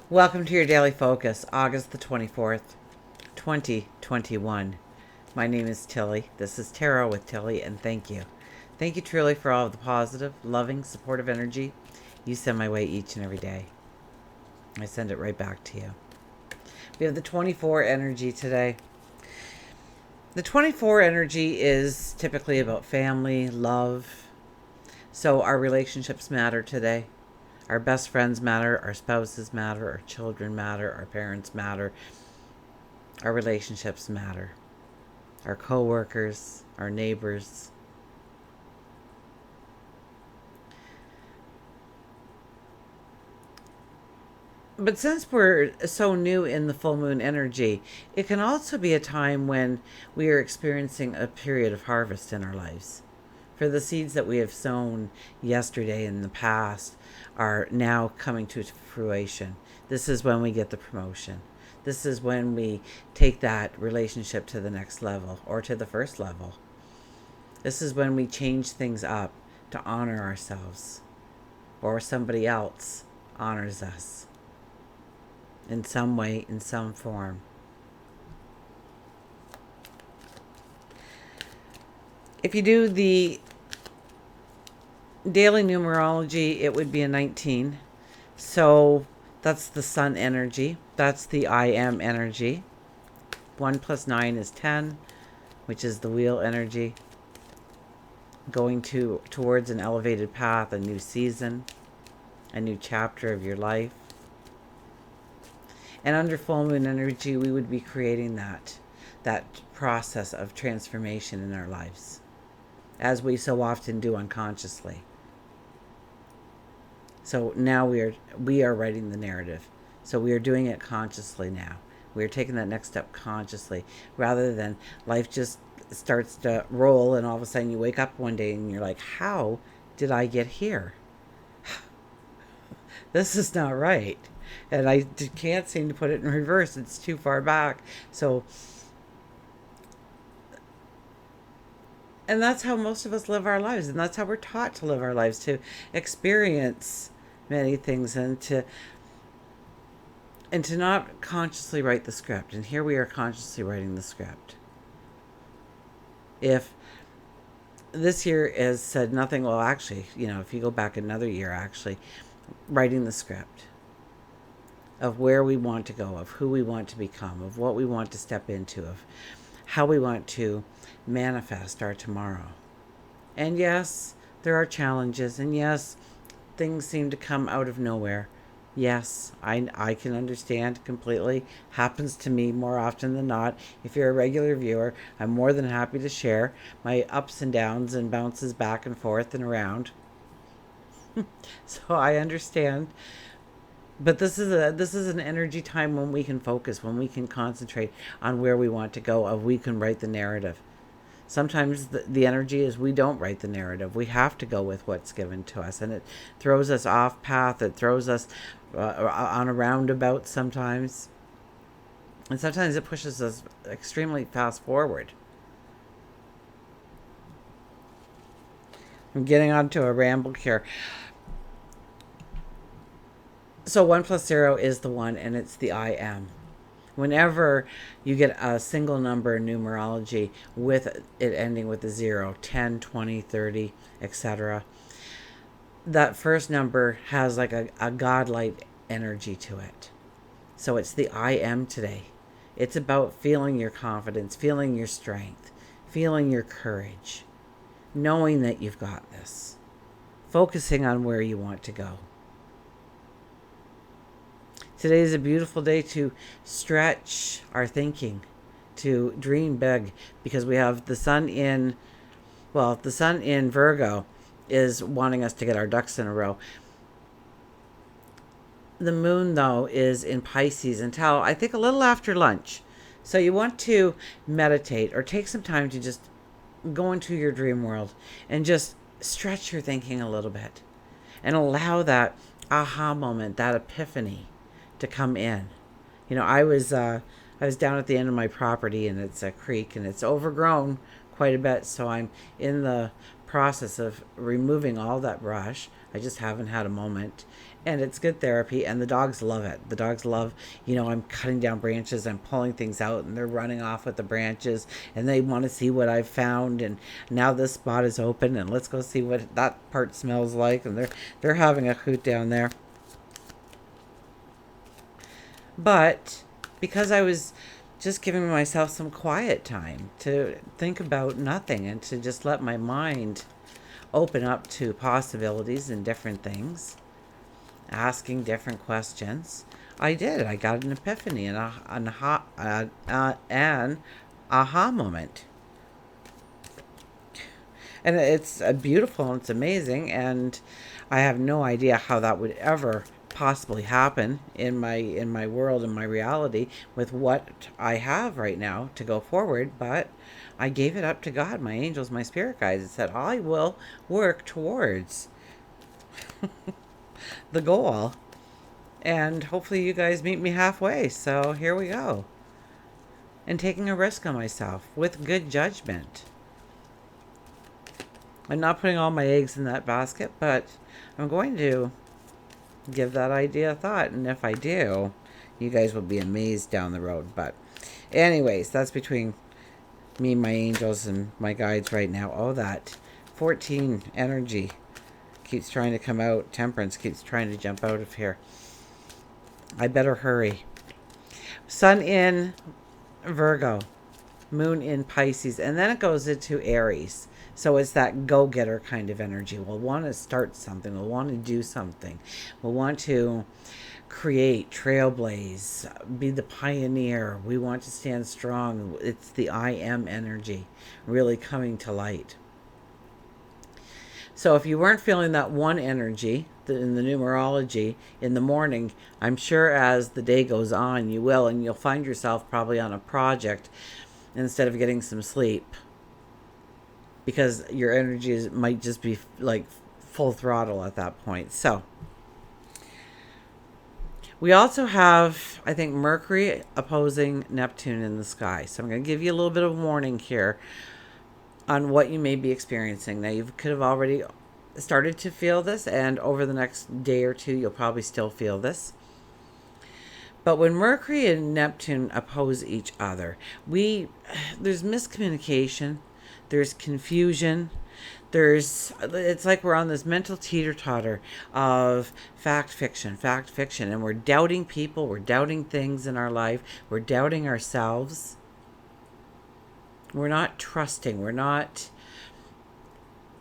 Welcome to your daily focus, August the 24th, 2021. My name is Tilly. This is Tarot with Tilly, and thank you. Thank you truly for all of the positive, loving, supportive energy you send my way each and every day. I send it right back to you. We have the 24 energy today. The 24 energy is typically about family, love. So our relationships matter today. Our best friends matter, our spouses matter, our children matter, our parents matter, our relationships matter, our co-workers, our neighbors. But since we're so new in the full moon energy, it can also be a time when we are experiencing a period of harvest in our lives. For the seeds that we have sown yesterday in the past are now coming to fruition. This is when we get the promotion. This is when we take that relationship to the next level or to the first level. This is when we change things up to honor ourselves, or somebody else honors us in some way, in some form. If you do the daily numerology, it would be a 19. So that's the sun energy. That's the I am energy. 1 plus 9 is 10, which is the wheel energy. Going towards an elevated path, a new season, a new chapter of your life. And under full moon energy, we would be creating that process of transformation in our lives, as we so often do unconsciously. So now we are writing the narrative. So we are doing it consciously now. We are taking that next step consciously, rather than life just starts to roll and all of a sudden you wake up one day and you're like, how did I get here? This is not right. And I can't seem to put it in reverse. It's too far back. So, and that's how most of us live our lives. And that's how we're taught to live our lives, to experience many things and to not consciously write the script. And here we are consciously writing the script. If this year has said nothing, well, actually, if you go back another year, actually writing the script of where we want to go, of who we want to become, of what we want to step into, of how we want to manifest our tomorrow. And yes, there are challenges, and yes, things seem to come out of nowhere. Yes, I can understand completely. Happens to me more often than not. If you're a regular viewer, I'm more than happy to share my ups and downs and bounces back and forth and around. So I understand. But this is an energy time when we can focus, when we can concentrate on where we want to go, we can write the narrative. Sometimes the energy is we don't write the narrative. We have to go with what's given to us, and it throws us off path. It throws us on a roundabout sometimes, and sometimes it pushes us extremely fast forward. I'm getting onto a ramble here. So 1 plus 0 is the 1, and it's the I am. Whenever you get a single number in numerology with it ending with a 0, 10, 20, 30, etc., that first number has like a godlike energy to it. So it's the I am today. It's about feeling your confidence, feeling your strength, feeling your courage, knowing that you've got this, focusing on where you want to go. Today is a beautiful day to stretch our thinking, to dream big, because we have the sun in Virgo is wanting us to get our ducks in a row. The moon, though, is in Pisces until I think a little after lunch. So you want to meditate or take some time to just go into your dream world and just stretch your thinking a little bit and allow that aha moment, that epiphany to come in. I was down at the end of my property, and it's a creek, and it's overgrown quite a bit, so I'm in the process of removing all that brush. I just haven't had a moment. And it's good therapy, and the dogs love it. The dogs love, I'm cutting down branches, I'm pulling things out, and they're running off with the branches, and they want to see what I've found, and now this spot is open, and let's go see what that part smells like, and they're having a hoot down there. But because I was just giving myself some quiet time to think about nothing and to just let my mind open up to possibilities and different things, asking different questions, I did. I got an epiphany and an aha moment. And it's beautiful and it's amazing, and I have no idea how that would ever possibly happen in my world, in my reality, with what I have right now to go forward. But I gave it up to God, my angels, my spirit guides, and said I will work towards the goal, and hopefully you guys meet me halfway. So here we go, and taking a risk on myself with good judgment. I'm not putting all my eggs in that basket, but I'm going to give that idea a thought, and if I do, you guys will be amazed down the road. But anyways, that's between me, my angels, and my guides right now. Oh, that 14 energy keeps trying to come out. Temperance keeps trying to jump out of here. I better hurry. Sun in Virgo, Moon in Pisces, and then it goes into Aries. So it's that go-getter kind of energy. We'll want to start something. We'll want to do something. We'll want to create, trailblaze, be the pioneer. We want to stand strong. It's the I am energy really coming to light. So if you weren't feeling that one energy in the numerology in the morning, I'm sure as the day goes on, you will, and you'll find yourself probably on a project instead of getting some sleep, because your energy might just be like full throttle at that point. So we also have, I think, Mercury opposing Neptune in the sky. So I'm going to give you a little bit of warning here on what you may be experiencing. Now, you could have already started to feel this, and over the next day or two, you'll probably still feel this. But when Mercury and Neptune oppose each other, there's miscommunication, there's confusion, it's like we're on this mental teeter-totter of fact, fiction, and we're doubting people, we're doubting things in our life, we're doubting ourselves. We're not trusting, we're not,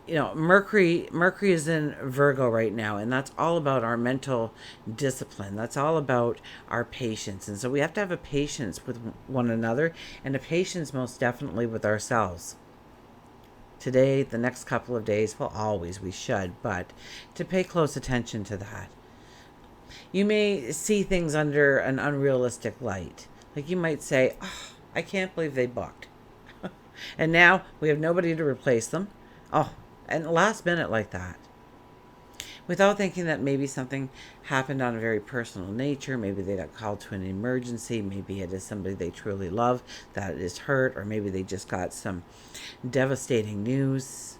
Mercury is in Virgo right now, and that's all about our mental discipline. That's all about our patience. And so we have to have a patience with one another, and a patience most definitely with ourselves. Today, the next couple of days, we should, but to pay close attention to that. You may see things under an unrealistic light. Like you might say, oh, I can't believe they booked. And now we have nobody to replace them. Oh, and last minute like that. Without thinking that maybe something happened on a very personal nature. Maybe they got called to an emergency. Maybe it is somebody they truly love that is hurt. Or maybe they just got some devastating news.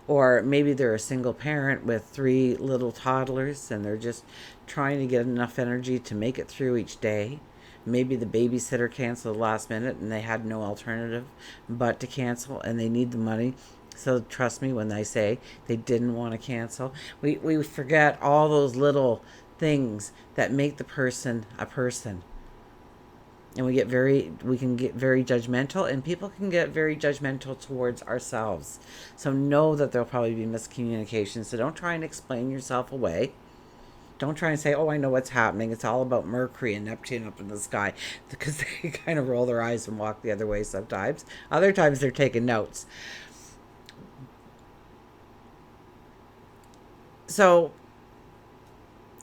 Or maybe they're a single parent with 3 little toddlers and they're just trying to get enough energy to make it through each day. Maybe the babysitter canceled last minute and they had no alternative but to cancel, and they need the money. So trust me when I say they didn't want to cancel. We forget all those little things that make the person a person. And we can get very judgmental, and people can get very judgmental towards ourselves. So know that there'll probably be miscommunication. So don't try and explain yourself away. Don't try and say, oh, I know what's happening. It's all about Mercury and Neptune up in the sky, because they kind of roll their eyes and walk the other way sometimes. Other times they're taking notes. So,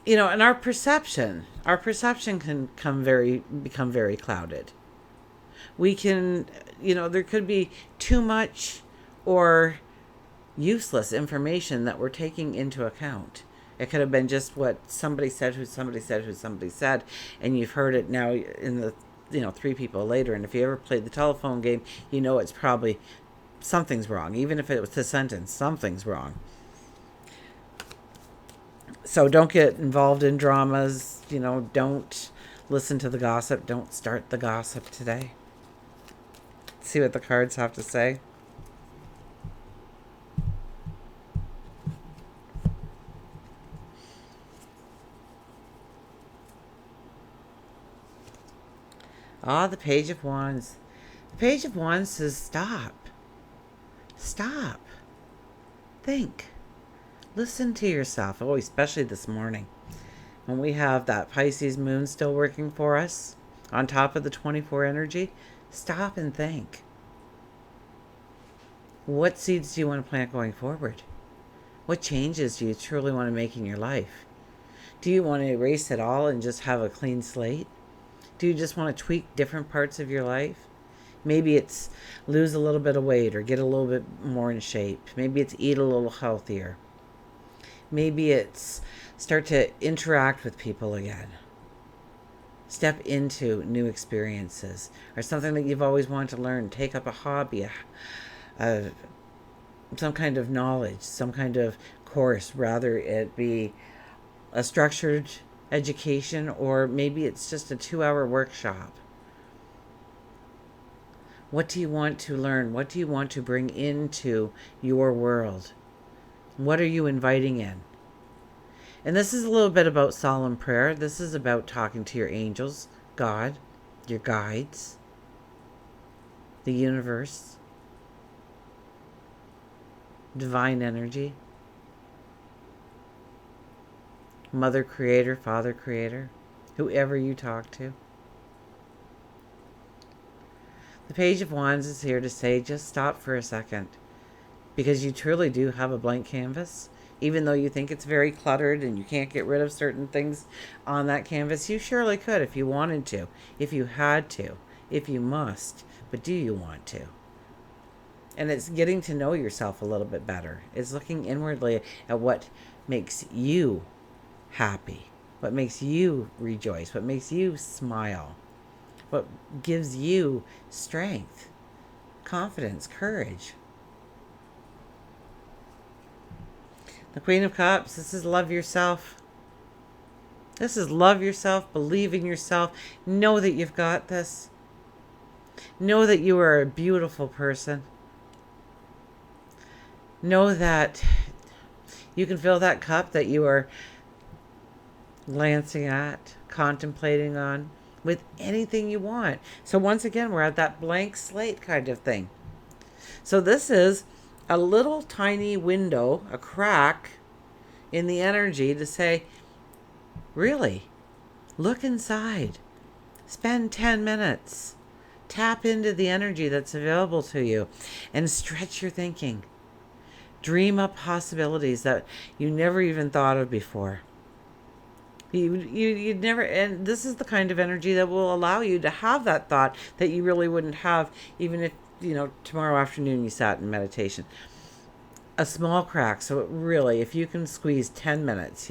and our perception can become very clouded. We can, there could be too much or useless information that we're taking into account. It could have been just what somebody said, who somebody said, and you've heard it now in the, 3 people later. And if you ever played the telephone game, it's probably something's wrong. Even if it was a sentence, something's wrong. So don't get involved in dramas. Don't listen to the gossip. Don't start the gossip today. See what the cards have to say. The Page of Wands. The Page of Wands says stop. Stop. Think. Listen to yourself. Oh, especially this morning, when we have that Pisces moon still working for us on top of the 24 energy. Stop and think. What seeds do you want to plant going forward? What changes do you truly want to make in your life? Do you want to erase it all and just have a clean slate? Do you just want to tweak different parts of your life? Maybe it's lose a little bit of weight or get a little bit more in shape. Maybe it's eat a little healthier. Maybe it's start to interact with people again. Step into new experiences or something that you've always wanted to learn. Take up a hobby, some kind of knowledge, some kind of course, rather it be a structured education, or maybe it's just a 2-hour workshop. What do you want to learn? What do you want to bring into your world? What are you inviting in? And this is a little bit about solemn prayer. This is about talking to your angels, God, your guides, the universe, divine energy, Mother Creator, Father Creator, whoever you talk to. The Page of Wands is here to say, just stop for a second, because you truly do have a blank canvas. Even though you think it's very cluttered and you can't get rid of certain things on that canvas, you surely could if you wanted to, if you had to, if you must. But do you want to? And it's getting to know yourself a little bit better. It's looking inwardly at what makes you happy, what makes you rejoice, what makes you smile, what gives you strength, confidence, courage. The Queen of Cups, this is love yourself. This is love yourself, believe in yourself, know that you've got this. Know that you are a beautiful person. Know that you can fill that cup that you are glancing at, contemplating on, with anything you want. So once again, we're at that blank slate kind of thing. So this is a little tiny window, a crack in the energy to say, really, look inside. Spend 10 minutes. Tap into the energy that's available to you and stretch your thinking. Dream up possibilities that you never even thought of before. You'd never, and this is the kind of energy that will allow you to have that thought that you really wouldn't have even if, tomorrow afternoon you sat in meditation. A small crack. So really, if you can squeeze 10 minutes,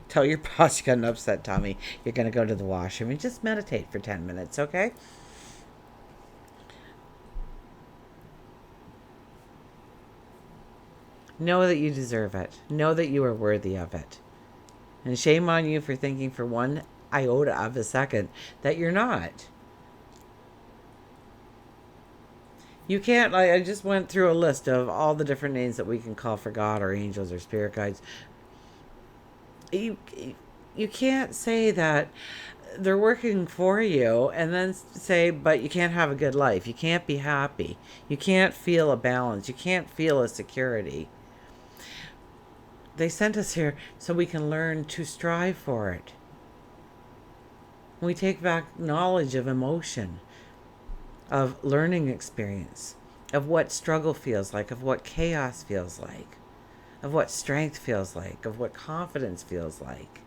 tell your boss you got an upset tummy, you're going to go to the washroom and just meditate for 10 minutes, okay? Know that you deserve it. Know that you are worthy of it. And shame on you for thinking for one iota of a second that you're not. You can't, I just went through a list of all the different names that we can call for God or angels or spirit guides. You can't say that they're working for you and then say, but you can't have a good life. You can't be happy. You can't feel a balance. You can't feel a security. They sent us here so we can learn to strive for it. We take back knowledge of emotion, of learning experience, of what struggle feels like, of what chaos feels like, of what strength feels like, of what confidence feels like.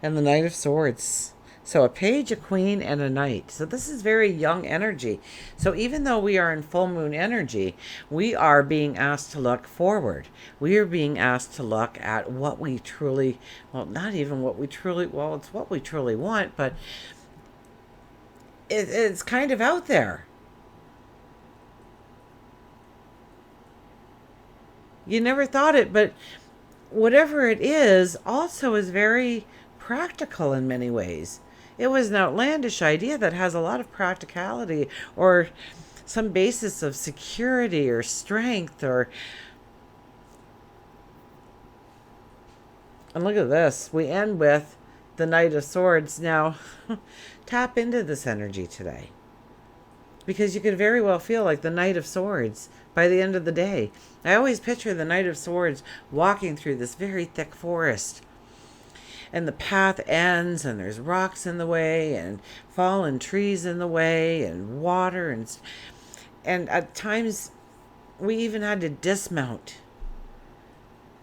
And the Knight of Swords. So a page, a queen, and a knight. So this is very young energy. So even though we are in full moon energy, we are being asked to look forward. We are being asked to look at what we truly, well, not even what we truly, well, it's what we truly want, but it's kind of out there. You never thought it, but whatever it is also is very practical in many ways. It was an outlandish idea that has a lot of practicality or some basis of security or strength or. And look at this. We end with the Knight of Swords. Now, tap into this energy today. Because you could very well feel like the Knight of Swords by the end of the day. I always picture the Knight of Swords walking through this very thick forest. And the path ends, and there's rocks in the way, and fallen trees in the way, and water. And at times, we even had to dismount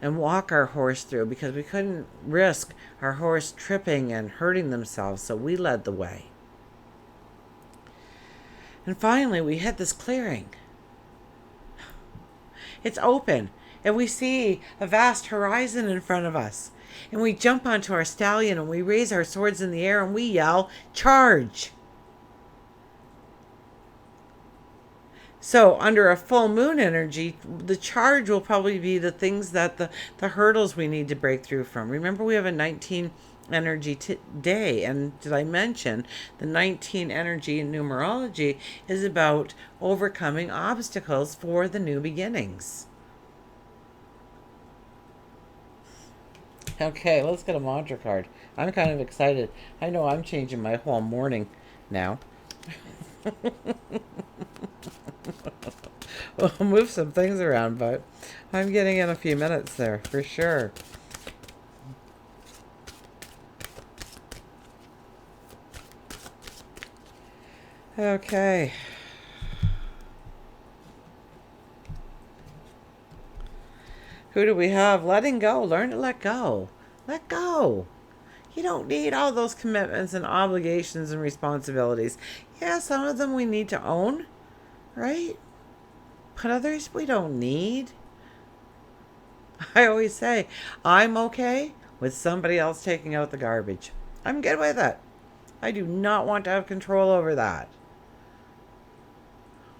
and walk our horse through because we couldn't risk our horse tripping and hurting themselves, so we led the way. And finally, we hit this clearing. It's open, and we see a vast horizon in front of us. And we jump onto our stallion, and we raise our swords in the air, and we yell, "Charge!" So under a full moon energy, the charge will probably be the things that the hurdles we need to break through from. Remember, we have a 19 energy day, and did I mention the 19 energy in numerology is about overcoming obstacles for the new beginnings. Okay, let's get a mantra card. I'm kind of excited. I know I'm changing my whole morning now. We'll move some things around, but I'm getting in a few minutes there for sure. Okay. Who do we have? Letting go. Learn to let go. Let go. You don't need all those commitments and obligations and responsibilities. Yeah, some of them we need to own, right? But others we don't need. I always say, I'm okay with somebody else taking out the garbage. I'm good with it. I do not want to have control over that.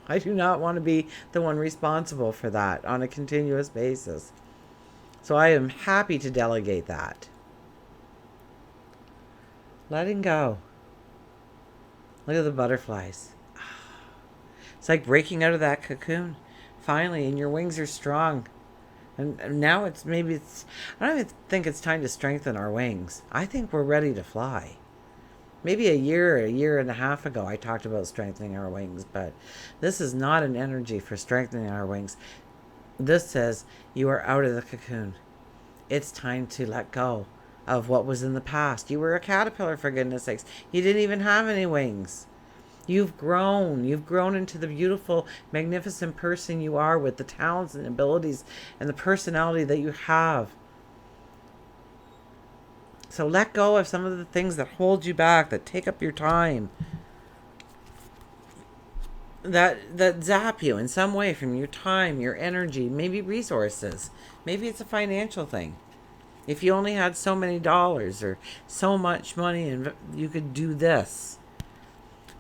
I do not want to be the one responsible for that on a continuous basis. So I am happy to delegate that. Letting go. Look at the butterflies. It's like breaking out of that cocoon finally, and your wings are strong. And now I don't even think it's time to strengthen our wings. I think we're ready to fly. Maybe a year and a half ago, I talked about strengthening our wings, but this is not an energy for strengthening our wings. This says you are out of the cocoon. It's time to let go of what was in the past. You were a caterpillar, for goodness sakes. You didn't even have any wings. You've grown. You've grown into the beautiful, magnificent person you are with the talents and abilities and the personality that you have. So let go of some of the things that hold you back, that take up your time, that zap you in some way from your time, your energy, maybe resources. Maybe it's a financial thing. If you only had so many dollars or so much money and you could do this.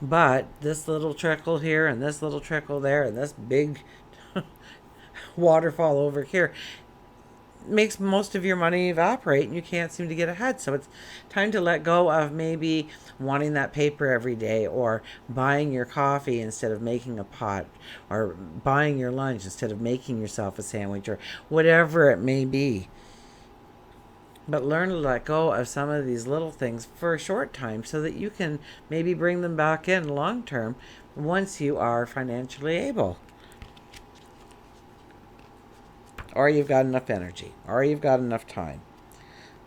But this little trickle here and this little trickle there and this big waterfall over here makes most of your money evaporate and you can't seem to get ahead. So it's time to let go of maybe wanting that paper every day, or buying your coffee instead of making a pot, or buying your lunch instead of making yourself a sandwich, or whatever it may be. But learn to let go of some of these little things for a short time so that you can maybe bring them back in long term once you are financially able. Or you've got enough energy, or you've got enough time.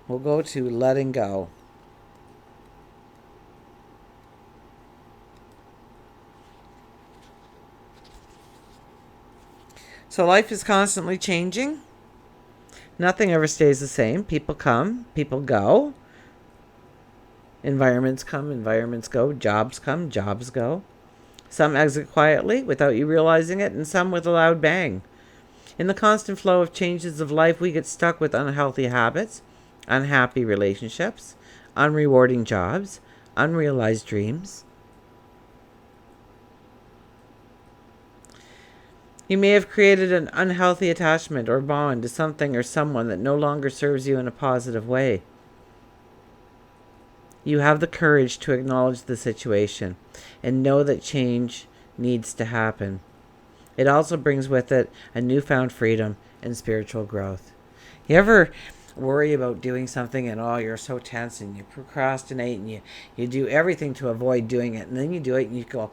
We'll go to letting go. So life is constantly changing. Nothing ever stays the same. People come, people go. Environments come, environments go. Jobs come, jobs go. Some exit quietly without you realizing it, and some with a loud bang. In the constant flow of changes of life, we get stuck with unhealthy habits, unhappy relationships, unrewarding jobs, unrealized dreams. You may have created an unhealthy attachment or bond to something or someone that no longer serves you in a positive way. You have the courage to acknowledge the situation and know that change needs to happen. It also brings with it a newfound freedom and spiritual growth. You ever worry about doing something and you're so tense and you procrastinate and you do everything to avoid doing it, and then you do it and you go,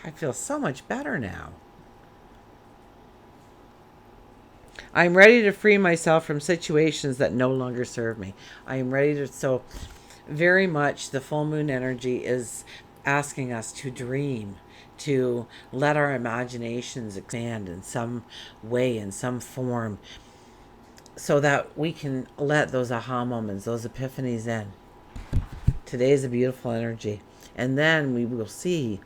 I feel so much better now. I'm ready to free myself from situations that no longer serve me. I am ready to, so very much the full moon energy is asking us to dream, to let our imaginations expand in some way, in some form, so that we can let those aha moments, those epiphanies in. Today is a beautiful energy. And then we will see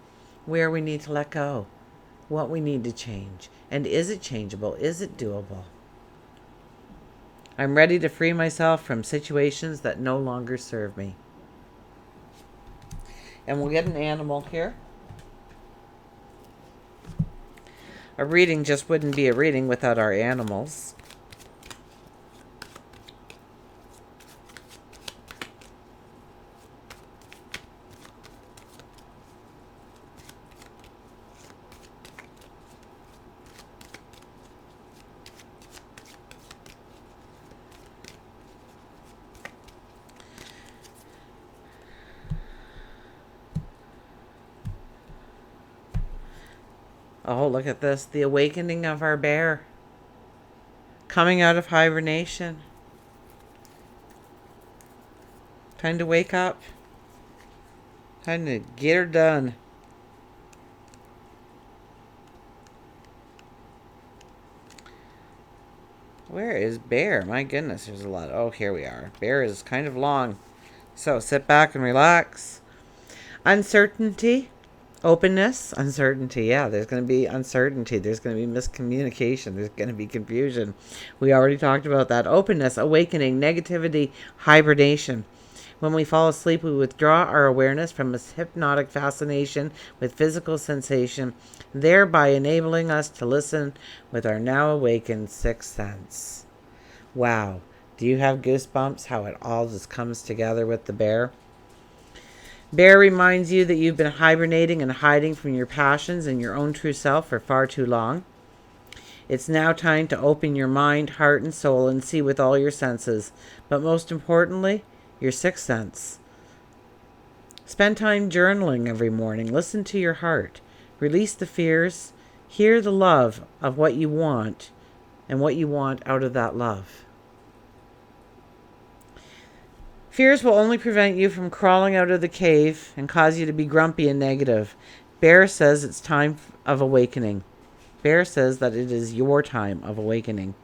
where we need to let go, what we need to change. And is it changeable? Is it doable? I'm ready to free myself from situations that no longer serve me. And we'll get an animal here. A reading just wouldn't be a reading without our animals. Oh, look at this. The awakening of our bear. Coming out of hibernation. Time to wake up. Time to get her done. Where is bear? My goodness, there's a lot. Oh, here we are. Bear is kind of long. So sit back and relax. Uncertainty. Openness, uncertainty. Yeah, there's going to be uncertainty. There's going to be miscommunication. There's going to be confusion. We already talked about that. Openness, awakening, negativity, hibernation. When we fall asleep, we withdraw our awareness from a hypnotic fascination with physical sensation, thereby enabling us to listen with our now awakened sixth sense. Wow. Do you have goosebumps? How it all just comes together with the bear? Bear reminds you that you've been hibernating and hiding from your passions and your own true self for far too long. It's now time to open your mind, heart, and soul and see with all your senses, but most importantly, your sixth sense. Spend time journaling every morning. Listen to your heart. Release the fears. Hear the love of what you want and what you want out of that love. Fears will only prevent you from crawling out of the cave and cause you to be grumpy and negative. Bear says it's time of awakening. Bear says that it is your time of awakening.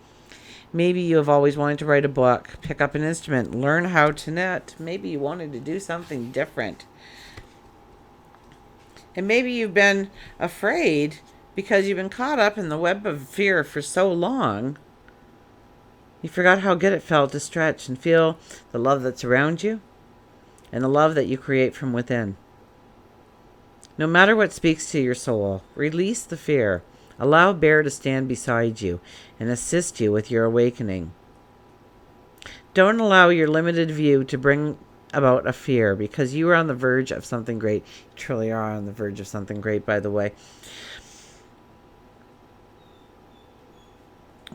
Maybe you have always wanted to write a book, pick up an instrument, learn how to knit. Maybe you wanted to do something different. And maybe you've been afraid because you've been caught up in the web of fear for so long. You forgot how good it felt to stretch and feel the love that's around you and the love that you create from within. No matter what speaks to your soul, release the fear. Allow Bear to stand beside you and assist you with your awakening. Don't allow your limited view to bring about a fear, because you are on the verge of something great. You truly are on the verge of something great, by the way.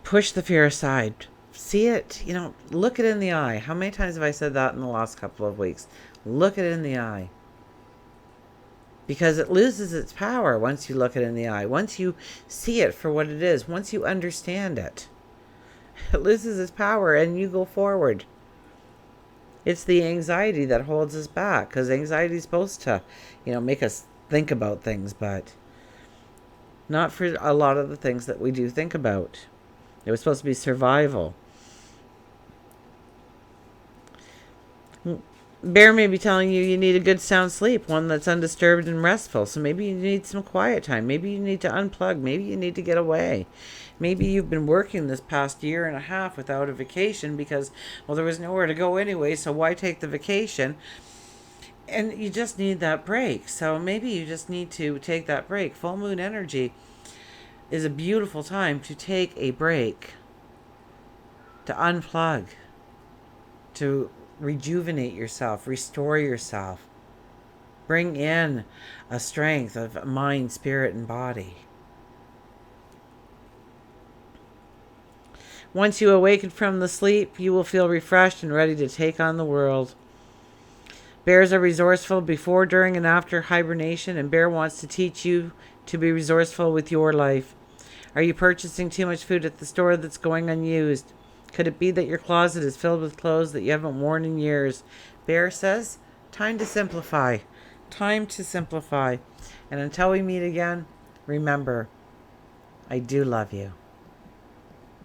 Push the fear aside. See it, look it in the eye. How many times have I said that in the last couple of weeks? Look it in the eye. Because it loses its power once you look it in the eye. Once you see it for what it is. Once you understand it. It loses its power and you go forward. It's the anxiety that holds us back. Because anxiety is supposed to, make us think about things. But not for a lot of the things that we do think about. It was supposed to be survival. Bear may be telling you need a good sound sleep, one that's undisturbed and restful. So maybe you need some quiet time. Maybe you need to unplug. Maybe you need to get away. Maybe you've been working this past year and a half without a vacation because, well, there was nowhere to go anyway, so why take the vacation? And you just need that break. So maybe you just need to take that break. Full moon energy is a beautiful time to take a break, to unplug, to rejuvenate yourself, restore yourself, bring in a strength of mind, spirit, and body. Once you awaken from the sleep, you will feel refreshed and ready to take on the world. Bears are resourceful before, during, and after hibernation, and Bear wants to teach you to be resourceful with your life. Are you purchasing too much food at the store that's going unused? Could it be that your closet is filled with clothes that you haven't worn in years? Bear says, time to simplify. Time to simplify. And until we meet again, remember, I do love you.